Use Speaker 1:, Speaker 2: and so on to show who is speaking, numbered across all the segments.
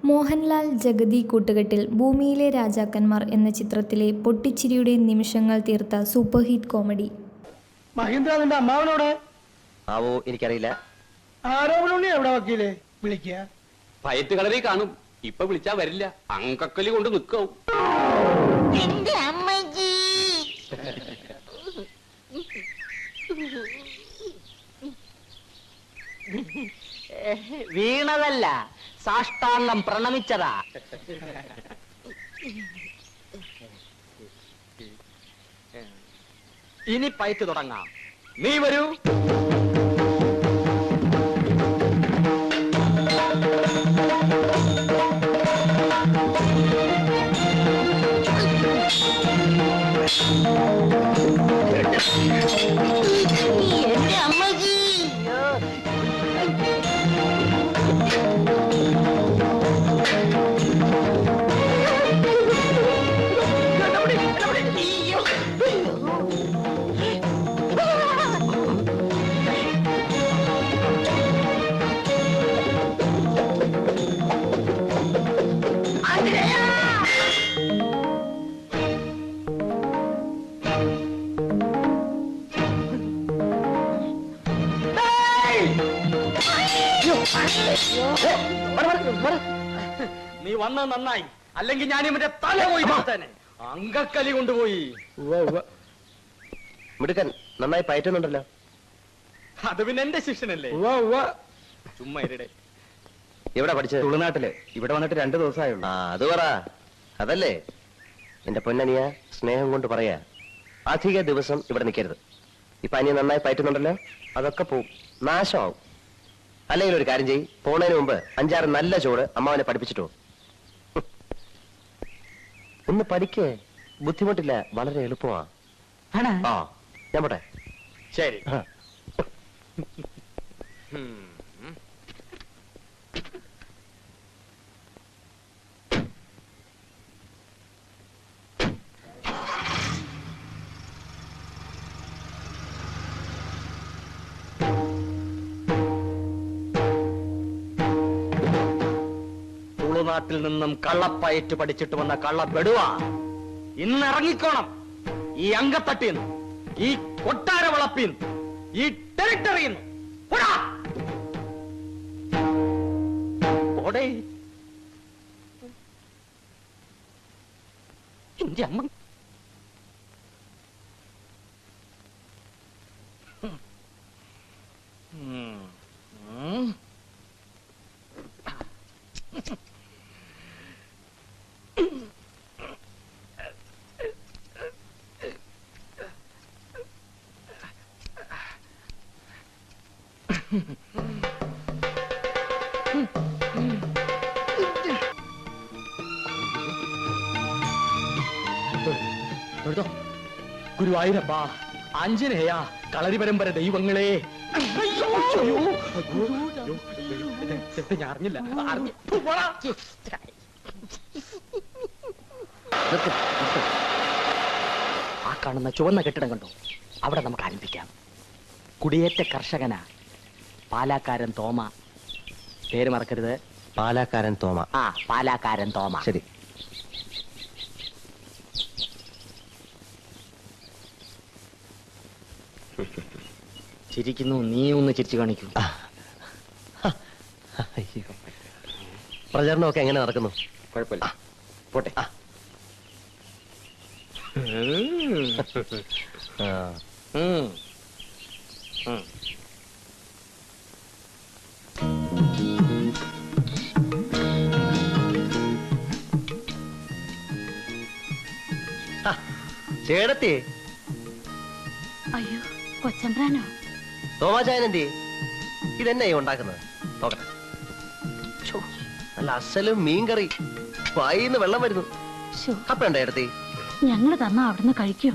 Speaker 1: മോഹൻലാൽ ജഗതി കൂട്ടുകെട്ടിൽ ഭൂമിയിലെ രാജാക്കന്മാർ എന്ന ചിത്രത്തിലെ പൊട്ടിച്ചിരിയുടെ നിമിഷങ്ങൾ തീർത്ത സൂപ്പർ ഹിറ്റ് കോമഡി.
Speaker 2: മഹേന്ദ്ര നിന്റെ അമ്മാവനോട്
Speaker 3: ആവോ എനിക്കറിയില്ല.
Speaker 2: ആരോപണി എവിടെ വക്കീലേ വിളിക്കുക?
Speaker 4: പയറ്റ് കളറി കാണും. ഇപ്പൊ വിളിച്ചാ വരില്ല. അങ്കക്കലി കൊണ്ട് നിൽക്കും.
Speaker 5: വീണതല്ല, സാഷ്ടാംഗം പ്രണമിച്ചതാ.
Speaker 4: ഇനി പയറ്റ് തുടങ്ങാം. നീ വരൂ.
Speaker 5: എന്റെ അമ്മജി,
Speaker 4: നീ വന്നത് നന്നായി. അല്ലെങ്കിൽ ഞാൻ ഇവന്റെ തല പോയി തന്നെ അങ്കക്കലി കൊണ്ടുപോയി.
Speaker 3: മിടുക്കൻ, നന്നായി പയറ്റുന്നുണ്ടല്ലോ.
Speaker 4: അത് പിന്നെ എന്റെ ശിഷ്യനല്ലേ. ചുമ്മാ ഇരടെ.
Speaker 3: എവിടെ പഠിച്ചത്?
Speaker 4: തുളുനാട്ടില്. ഇവിടെ വന്നിട്ട് 2 ദിവസമായുള്ളൂ.
Speaker 3: അത് പറ. അതല്ലേ എന്റെ പൊന്നനിയ, സ്നേഹം കൊണ്ട് പറയാ, അധിക ദിവസം ഇവിടെ നിൽക്കരുത്. ഇപ്പൊ അനിയ നന്നായി പയറ്റുന്നുണ്ടല്ലോ, അതൊക്കെ പോവും, നാശമാവും. അല്ലെങ്കിൽ ഒരു കാര്യം ചെയ്യ്, പോണതിന് മുമ്പ് 5-6 നല്ല ചോറ് അമ്മാവനെ പഠിപ്പിച്ചിട്ടോ. ഒന്ന് പഠിക്കേ, ബുദ്ധിമുട്ടില്ല, വളരെ എളുപ്പമാ. ആ, ഞാൻ പോട്ടെ.
Speaker 4: ശരി. തുളുനാട്ടിൽ നിന്നും കള്ളപ്പയറ്റ് പഠിച്ചിട്ട് വന്ന കള്ളപ്പെടുവാ. ഇന്ന് ഇറങ്ങിക്കോണം ഈ അങ്കത്തട്ടിന്ന്, ഈ കൊട്ടാര വളപ്പിന്ന്, ഈ ടെറിട്ടറിന്ന്. എന്റെ അമ്മ ഗുരുവായൂരപ്പ, ആഞ്ജനേയ, കളരി പരമ്പര ദൈവങ്ങളെ. ഞാൻ അറിഞ്ഞില്ല. ആ കാണുന്ന ചുവന്ന കെട്ടിടം കണ്ടോ? അവിടെ നമുക്ക് ആരംഭിക്കാം. കുടിയേറ്റ കർഷകനാ, പാലാക്കാരൻ തോമ. പേര് മറക്കരുത്.
Speaker 3: പാലാക്കാരൻ തോമ.
Speaker 5: ആ, പാലാക്കാരൻ തോമ.
Speaker 3: ശരി.
Speaker 5: ചിരിക്കുന്നു, നീ ഒന്ന് ചിരിച്ചു കാണിക്കൂ.
Speaker 3: പ്രചരണമൊക്കെ എങ്ങനെ നടക്കുന്നു?
Speaker 4: കുഴപ്പമില്ല, പോട്ടെ.
Speaker 3: ചേടത്തി,
Speaker 6: അയ്യോ കൊച്ചമ്പ്രാനോ?
Speaker 3: തോമാചായനെന്തി? ഇതെന്നെ ഉണ്ടാക്കുന്നത്? നോക്കട്ടെ. നല്ല അസലും മീൻകറി, വായിന്ന് വെള്ളം വരുന്നു. അപ്പണ്ട ഏടത്തി,
Speaker 6: ഞങ്ങള് തന്നാ അവിടുന്ന് കഴിക്കോ?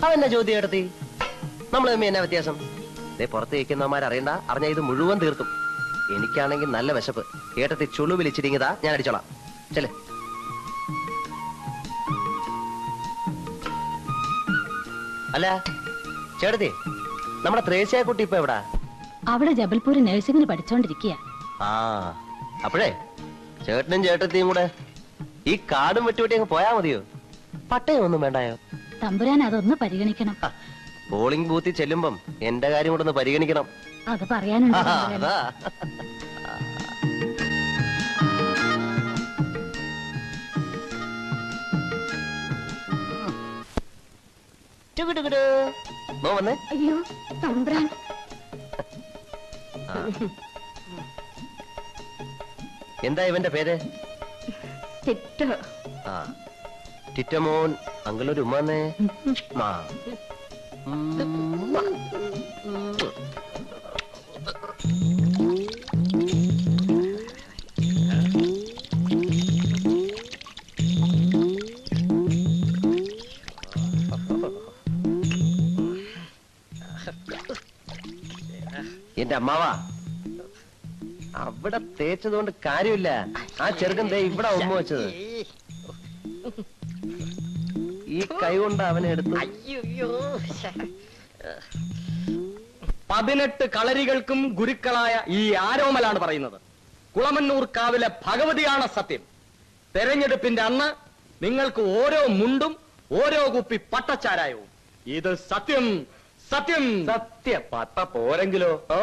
Speaker 3: അതെന്നാ ചോദ്യം ഏടത്തി? നമ്മൾ തമ്മി എന്നാ വ്യത്യാസം? പുറത്ത് ഇരിക്കുന്നവന്മാരറിയണ്ട, അറിഞ്ഞ ഇത് മുഴുവൻ തീർത്തും. എനിക്കാണെങ്കിൽ നല്ല വിശപ്പ്. ഏട്ടത്തി ചുളു വിളിച്ചിരിങ്ങതാ, ഞാൻ അടിച്ചോളാം. ചെല്ലേ. അല്ല ചേട്ടത്തി, നമ്മുടെ ത്രേസ്യാക്കുട്ടി ഇപ്പൊ എവിടാ?
Speaker 6: അവിടെ ജബൽപൂർ നഴ്സിംഗിന് പഠിച്ചോണ്ടിരിക്കുക.
Speaker 3: ആ, അപ്പോഴേ ചേട്ടനും ചേട്ടത്തിയും കൂടെ ഈ കാടും വെട്ടി അങ്ങ് പോയാ മതിയോ? പട്ടയം ഒന്നും വേണ്ടായോ?
Speaker 6: തമ്പുരാൻ അതൊന്ന് പരിഗണിക്കണം.
Speaker 3: പോളിംഗ് ബൂത്തിൽ ചെല്ലുമ്പം എന്റെ കാര്യം കൂടെ ഒന്ന് പരിഗണിക്കണം.
Speaker 6: അത് പറയാനുണ്ട് തമ്പുരാൻ.
Speaker 3: അതാ. നോ വന്നേ.
Speaker 6: അയ്യോ തമ്പുരാൻ.
Speaker 3: എന്താ ഇവന്റെ പേര്?
Speaker 6: തെറ്റ്.
Speaker 3: ആ ടിറ്റമോൻ അങ്കിളൊരു ഉമ്മന്നേ. മാ എന്റെ അമ്മാവാ, അവിടെ തേച്ചതുകൊണ്ട് കാര്യമില്ല. ആ ചെറുക്കൻ ദേ ഇവിടെ ഉമ്മ വെച്ചത്. ഈ കൈ കൊണ്ട് അവനെ എടുത്തു.
Speaker 4: 18 കളരികൾക്കും ഗുരുക്കളായ ഈ ആരോമലാണ് പറയുന്നത്. കുളമന്നൂർ കാവിലെ ഭഗവതിയാണ് സത്യം. തെരഞ്ഞെടുപ്പിന്റെ അന്ന് നിങ്ങൾക്ക് ഓരോ മുണ്ടും ഓരോ കുപ്പി പട്ടച്ചാരായവും. ഇത് സത്യം സത്യം സത്യം. പട്ട പോരെങ്കിലോ? ഓ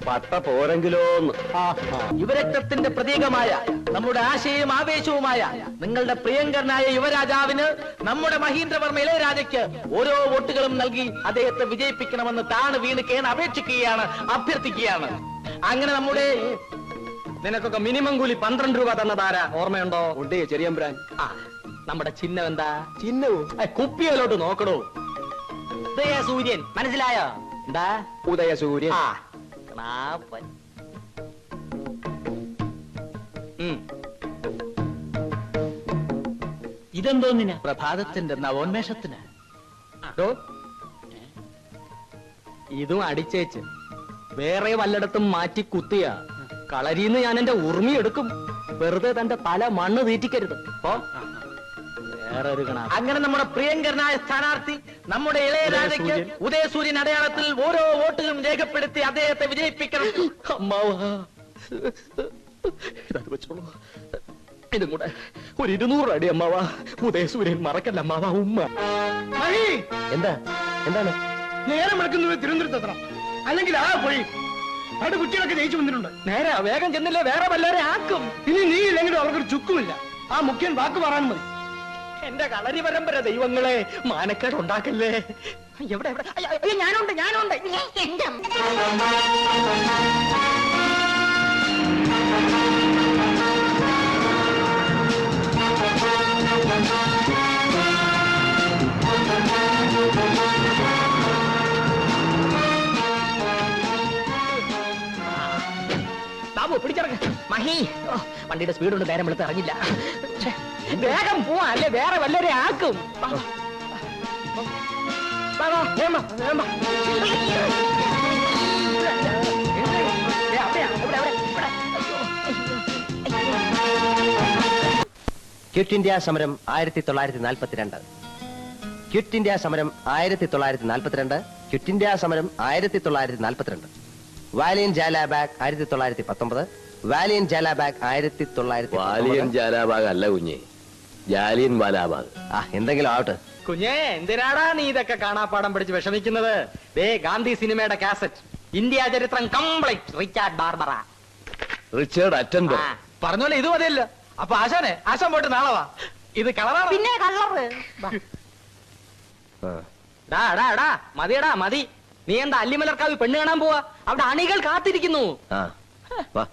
Speaker 4: പട്ട പോരെങ്കിലോന്ന്. യുവരക്തത്തിന്റെ പ്രതീകമായ നമ്മുടെ ആശയവും ആവേശവുമായ നിങ്ങളുടെ പ്രിയങ്കരനായ യുവരാജാവിന് നമ്മുടെ മഹീന്ദ്രവർമ്മ ഇളയരാജയ്ക്ക് ഓരോ വോട്ടുകളും നൽകി അദ്ദേഹത്തെ വിജയിപ്പിക്കണമെന്ന് താണ് വീണ് കേണ് അപേക്ഷിക്കുകയാണ്, അഭ്യർത്ഥിക്കുകയാണ്. അങ്ങനെ നമ്മുടെ നിനക്കൊക്കെ മിനിമം കൂലി 12 രൂപ തന്നതാരാ ഓർമ്മയുണ്ടോ? ഉണ്ട് ചെറിയമ്പ്രാൻ. ആ നമ്മുടെ ചിഹ്നം എന്താ? ചിഹ്നവും കുപ്പിയിലോട്ട് നോക്കണോ. ഉദയസൂര്യൻ മനസ്സിലായോ? എന്താ ഉദയസൂര്യൻ? ആ ഇതെന്തോന്നിന്? പ്രഭാതത്തിന്റെ നവോന്മേഷത്തിന്. ഇതും അടിച്ചേച്ച് വേറെ വല്ലയിടത്തും മാറ്റി കുത്തിയ കളരിന്ന് ഞാൻ എന്റെ ഉറുമി എടുക്കും. വെറുതെ തന്റെ തല മണ്ണ് തീറ്റിക്കരുത്. വേറൊരു കണ. അങ്ങനെ നമ്മുടെ പ്രിയങ്കരനായ സ്ഥാനാർത്ഥി നമ്മുടെ ഇളയരാജയ്ക്ക് ഉദയസൂര്യൻ അടയാളത്തിൽ ഓരോ വോട്ടുകളും രേഖപ്പെടുത്തി അദ്ദേഹത്തെ വിജയിപ്പിക്കണം. അമ്മാവാ ഇതത് വെച്ചോളൂ. ഇതും കൂടെ ഒരു 200 അടി അമ്മാവാ. ഉദയസൂര്യൻ മറക്കല്ല അമ്മാവാ. ഉമ്മ
Speaker 3: എന്താ എന്താണ്?
Speaker 2: നേരം വിളക്കുന്നത് തിരുവനന്തപുരത്ത് അല്ലെങ്കിൽ ആ പോയി അവിടെ കുട്ടികളൊക്കെ ജയിച്ചു വന്നിട്ടുണ്ട്.
Speaker 4: നേരെ വേഗം ചെന്നില്ലേ വേറെ വല്ലവരെ ആക്കും.
Speaker 2: ഇനി നീ ഇല്ലെങ്കിലും അവർക്കൊരു ചുക്കുമില്ല. ആ മുഖ്യൻ വാക്ക് പറയാൻ മതി.
Speaker 4: എന്റെ കളരി പരമ്പര ദൈവങ്ങളെ മാനക്കേട് ഉണ്ടാക്കല്ലേ. എവിടെ എവിടെ? അയ്യോ, ഞാനുണ്ട് ഞാനുണ്ട്. ബാബു പിടിച്ചിറങ്ങ. മഹി വണ്ടിയുടെ സ്പീഡ് കൊണ്ട് നേരം വെളുത്ത് ഇറങ്ങില്ല. വേഗം പോവാ, അല്ലേ വേറെ വല്ലവരെ ആക്കും.
Speaker 3: ക്വിറ്റ് ഇന്ത്യ സമരം 1942. ക്വിറ്റ് ഇന്ത്യ സമരം 1942. ക്വിറ്റ് ഇന്ത്യ സമരം 1942. വാലിയൻ ജാലാബാഗ് 1919. വാലിയൻ ജാലാബാഗ് 1919.
Speaker 7: വാലിയൻ ജാലാബാഗ് അല്ല കുഞ്ഞെ, ജാലിയൻ വാലാബാഗ്.
Speaker 3: ആ എന്തെങ്കിലും ആവട്ടെ.
Speaker 4: കുഞ്ഞേ, എന്തിനാടാ നീ ഇതൊക്കെ കാണാപ്പാടം പഠിച്ച് വിഷമിക്കുന്നത്? ദേ ഗാന്ധി സിനിമയുടെ കാസറ്റ്, ഇന്ത്യ ചരിത്രം കംപ്ലീറ്റ്, റിച്ചാർഡ് ബാർബറ.
Speaker 7: റിച്ചാർഡ് അറ്റൻബർ.
Speaker 4: പറഞ്ഞോലെ ഇത് മതിയല്ലോ. അപ്പൊ ആശാനെ, ആശാൻ പോയിട്ട് നാളെ വാ. ഇത് കളറാണ്. പിന്നെ കളറ്. മതിയടാ മതി. നീ എന്താ അല്ലിമലർക്കാവ് പെണ്ണ് കാണാൻ പോവാ? അവിടെ അണികൾ കാത്തിരിക്കുന്നു.
Speaker 3: ആ വാ.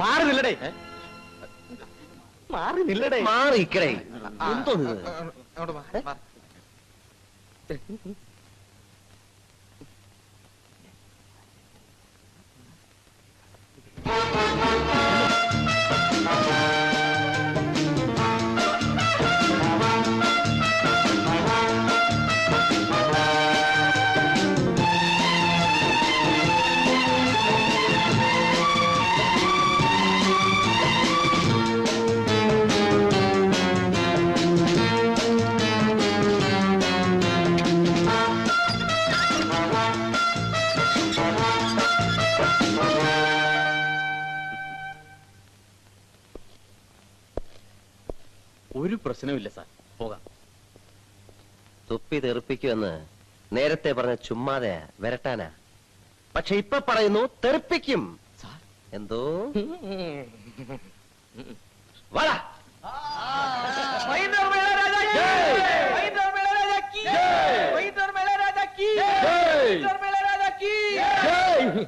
Speaker 4: മാറി നില്ലടേ, മാറി നില്ലടേ,
Speaker 3: മാറി ഇക്കടേ. എന്തോ
Speaker 5: ഒരു പ്രശ്നവുമില്ല സാർ, പോകാം.
Speaker 3: തുപ്പി തെറിപ്പിക്കുമെന്ന് നേരത്തെ പറഞ്ഞ ചുമ്മാതെ വരട്ടാനാ. പക്ഷെ ഇപ്പൊ പറയുന്നു തെറിപ്പിക്കും.
Speaker 5: സാർ,
Speaker 3: എന്തോ വാടാ.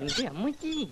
Speaker 5: എന്റെ അമ്മച്ചി.